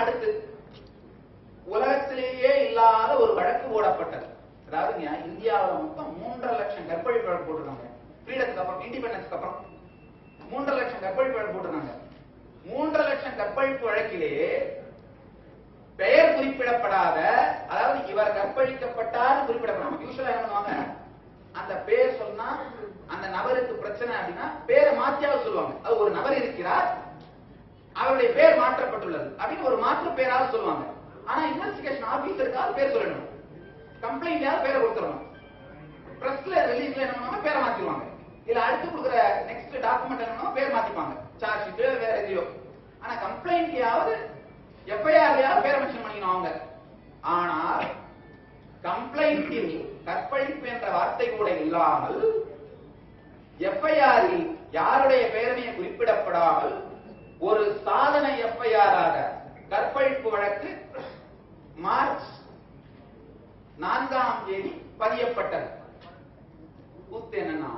அடுத்து உலகத்திலேயே இல்லாத ஒரு வழக்கு போடப்பட்டது. அதாவது இந்தியாவில் மொத்தம் 3.5 லட்சம் கற்பழிப்பு வழக்கு போட்டிருக்காங்க. ஃப்ரீடத்துக்கு அப்புறம், இண்டிபெண்டன்ஸ்க்கு அப்புறம் 3.5 லட்சம் கற்பழிப்பு வழக்கு போட்டிருக்காங்க. 3.5 லட்சம் கற்பழிப்பு வழக்கிலே பெயர் குறிப்பிடப்படாத, அதாவது இவர் கற்பழிக்கப்பட்டார் குறிப்பிடப்படாம, யூசுவலா என்ன பண்ணுவாங்க, அந்த பேர் சொன்னா அந்த நபருக்கு பிரச்சனை அப்படின்னா பேரை மாத்தியாவது சொல்லுவாங்க. அது ஒரு நபர் இருக்கிறார், அவருடைய பேர் மாற்றப்பட்டுள்ளது அப்படின்னு ஒரு மாற்று பேராவது சொல்லுவாங்க. ஆனா இன்வெஸ்டிகேஷன் ஆபீசருக்காக பேர் சொல்லணும், கம்ப்ளைண்ட் பேரை கொடுத்துடணும். பிரஸ்ல ரிலீஸ்ல என்ன பண்ணுவாங்க, பேரை மாத்திடுவாங்க. இல்ல அடுத்து கொடுக்குற நெக்ஸ்ட் டாக்குமெண்ட் என்ன பேர் மாத்திப்பாங்க, சார்ஜ் ஷீட் வேற எதையோ. ஆனா கம்ப்ளைண்ட்லயாவது எஃப்ஐஆர்லயாவது பேரை மென்ஷன் பண்ணிக்கணும் அவங்க. ஆனால் கம்ப்ளைண்டில் கற்பழிப்பு என்ற வார்த்தை கூட இல்லாமல் எஃப்ஐஆரில் யாருடைய பெயரையும் குறிப்பிடப்படாமல் ஒரு சாதனை எஃப்ஐஆராக கற்பழிப்பு வழக்கு மார்ச் 4ஆம் தேதி பதியப்பட்டது. கூத்து என்னன்னா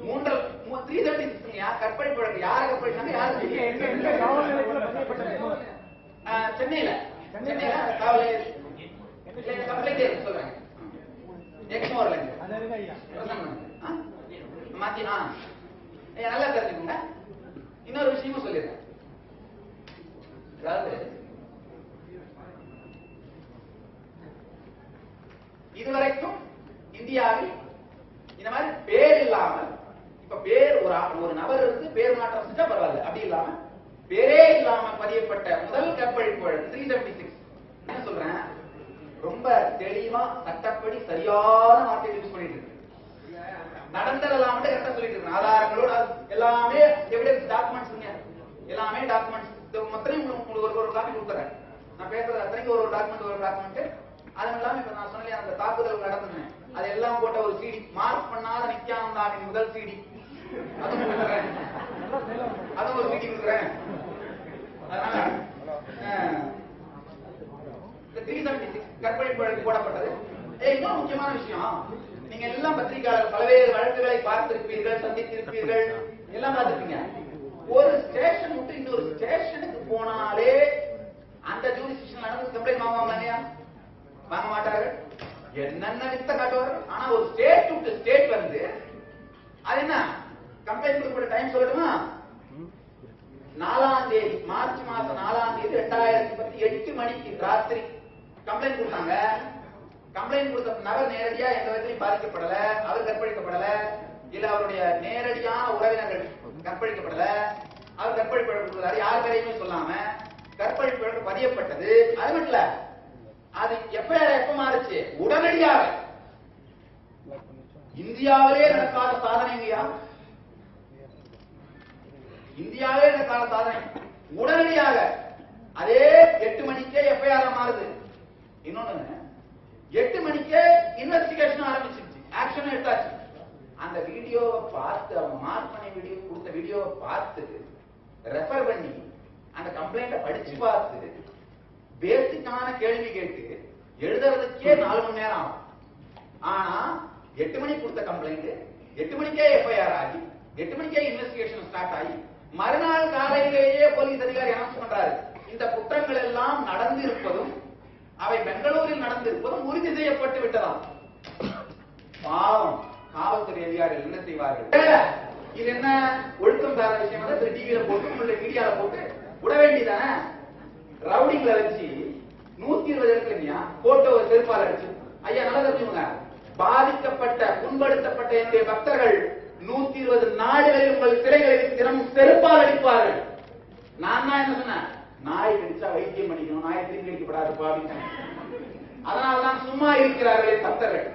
336 கற்பழிப்பு வழக்கு யார கற்பழிச்சாங்க, யாரு சென்னையில கம்ப்ளைண்ட் சொல்றாங்க. எக்ஸ்மோர்ல மாத்தினா நல்லா தெரிஞ்சுக்கோங்க. இன்னொரு விஷயமும் சொல்லிடுறேன். அதாவது இதுவரைக்கும் இந்தியாவில் இந்த மாதிரி பேர் இல்லாமல், இப்ப பேர் ஒரு நபர் இருந்து பேர் மாற்றம் செஞ்சா பரவாயில்ல, அப்படி இல்லாம பேரே இல்லாமல் பதியப்பட்ட முதல் கற்பழிப்பு வழக்கு 376. என்ன சொல்றேன், ரொம்ப தெளிவா சட்டப்படி சரியான வார்த்தையை யூஸ் பண்ணிட்டு இருக்கு. நடந்ததெல்லாம் மட்டும் கரெக்டா சொல்லிட்டு இருக்கு. ஆதாரங்களோட எல்லாமே எவிடன்ஸ் டாக்குமெண்ட்ஸ், எல்லாமே டாக்குமெண்ட்ஸ் மொத்தம் உங்களுக்கு ஒரு காப்பி கொடுக்குறேன். நான் பேசுறது அத்தனைக்கு ஒரு டாக்குமெண்ட். அதுவும் இல்லாம இப்ப நான் சொன்னேன் அந்த தாக்குதல் நடந்தது, அது எல்லாம் போட்ட ஒரு சிடி, மார்க் பண்ணாத நித்யானந்தாவின் முதல் சிடி, அதுவும் கொடுக்குறேன். அதுவும் ஒரு சிடி கொடுக்குறேன். அதனால 376 கற்பழிப்பு வழக்கு போடப்பட்டது. இன்னொரு முக்கியமான விஷயம், நீங்க எல்லாம் பத்திரிகையாளர் பல்வேறு வழக்குகளை பார்த்திருப்பீர்கள், சந்தித்திருப்பீர்கள், எல்லாம் பார்த்திருப்பீங்க. ஒரு ஸ்டேஷன் விட்டு இன்னொரு ஸ்டேஷனுக்கு போனாலே அந்த ஜூரிஸ்டிக்ஷன் நடந்து கம்ப்ளைண்ட் வாங்குவாங்க இல்லையா? வாங்க மாட்டார்கள், என்னென்ன வித்த காட்டுவார்கள். ஆனா ஒரு ஸ்டேட் விட்டு ஸ்டேட் வந்து அது என்ன கம்ப்ளைண்ட் கொடுக்கப்பட்ட டைம் சொல்லட்டுமா? 4ஆம் தேதி, மார்ச் மாசம் 4ஆம் தேதி 2010 8 மணிக்கு ராத்திரி கம்ப்ளைண்ட் கொடுத்தாங்க. கம்ப்ளைண்ட் கொடுத்த நபர் நேரடியா எந்த விதத்திலையும் பாதிக்கப்படல, அவர் கற்பழிக்கப்படல, இல்ல அவருடைய நேரடியான உறவினர்கள் கற்பழிக்கப்படல, அவர் கற்பழிப்பு கொடுத்தாரு, யார் பேரையுமே சொல்லாம கற்பழிப்பு வழக்கு பதியப்பட்டது. அது மட்டும் இல்ல, அது எஃப்ஐஆர் எப்ப மாறுச்சு, உடனடியாக. இந்தியாவிலே நடக்காத சாதனைங்கயா, இந்தியாவிலே நடக்காத சாதனை. உடனடியாக அதே 8 மணிக்கே எஃப்ஐஆர் மாறுது. இன்னொன்னு 8 மணிக்கே இன்வெஸ்டிகேஷன் ஆரம்பிச்சிருச்சு, ஆக்ஷன் எடுத்தாச்சு. அந்த வீடியோவை பார்த்து, அவங்க மார்க் பண்ணி வீடியோ கொடுத்த வீடியோவை பார்த்து ரெஃபர் பண்ணி அந்த கம்ப்ளைண்ட படிச்சு பார்த்து பேசிக்கான கேள்வி கேட்டு எழுதுறதுக்கே 4 மணி நேரம் ஆகும். ஆனா 8 மணிக்கு கொடுத்த கம்ப்ளைண்ட் 8 மணிக்கே எஃப்ஐஆர் ஆகி 8 மணிக்கே இன்வெஸ்டிகேஷன் ஸ்டார்ட் ஆகி மறுநாள் காலையிலேயே போலீஸ் அதிகாரி அனௌன்ஸ் பண்றாரு, இந்த குற்றங்கள் எல்லாம் நடந்திருப்பதும் அவை பெங்களூரில் நடந்திருப்பதும் உறுதி செய்யப்பட்டு விட்டதாம். பாவம் காவல்துறை அதிகாரிகள் என்ன செய்வார்கள்? இது என்ன ஒழுக்கம் சார்ந்த விஷயம் வந்து டிவியில போட்டு உங்களுடைய மீடியால போட்டு விட வேண்டியதானே? ரவுடிங்ல வச்சு 120 இடத்துல போட்டோ செருப்பால் அடிச்சு, ஐயா நல்லா தெரிஞ்சுங்க, பாதிக்கப்பட்ட புண்படுத்தப்பட்ட என்னுடைய பக்தர்கள் 120 நாடுகளில் உங்கள் சிலைகளை தினமும் செருப்பால் அடிப்பார்கள். நான் தான் என்ன சொன்னேன், நாய் கடிச்சா வைத்தியம் பண்ணிக்கணும், நாயை திரும்பி அடிக்கப்படாது பாவிங்க. அதனால்தான் சும்மா இருக்கிறார்களே பக்தர்கள்.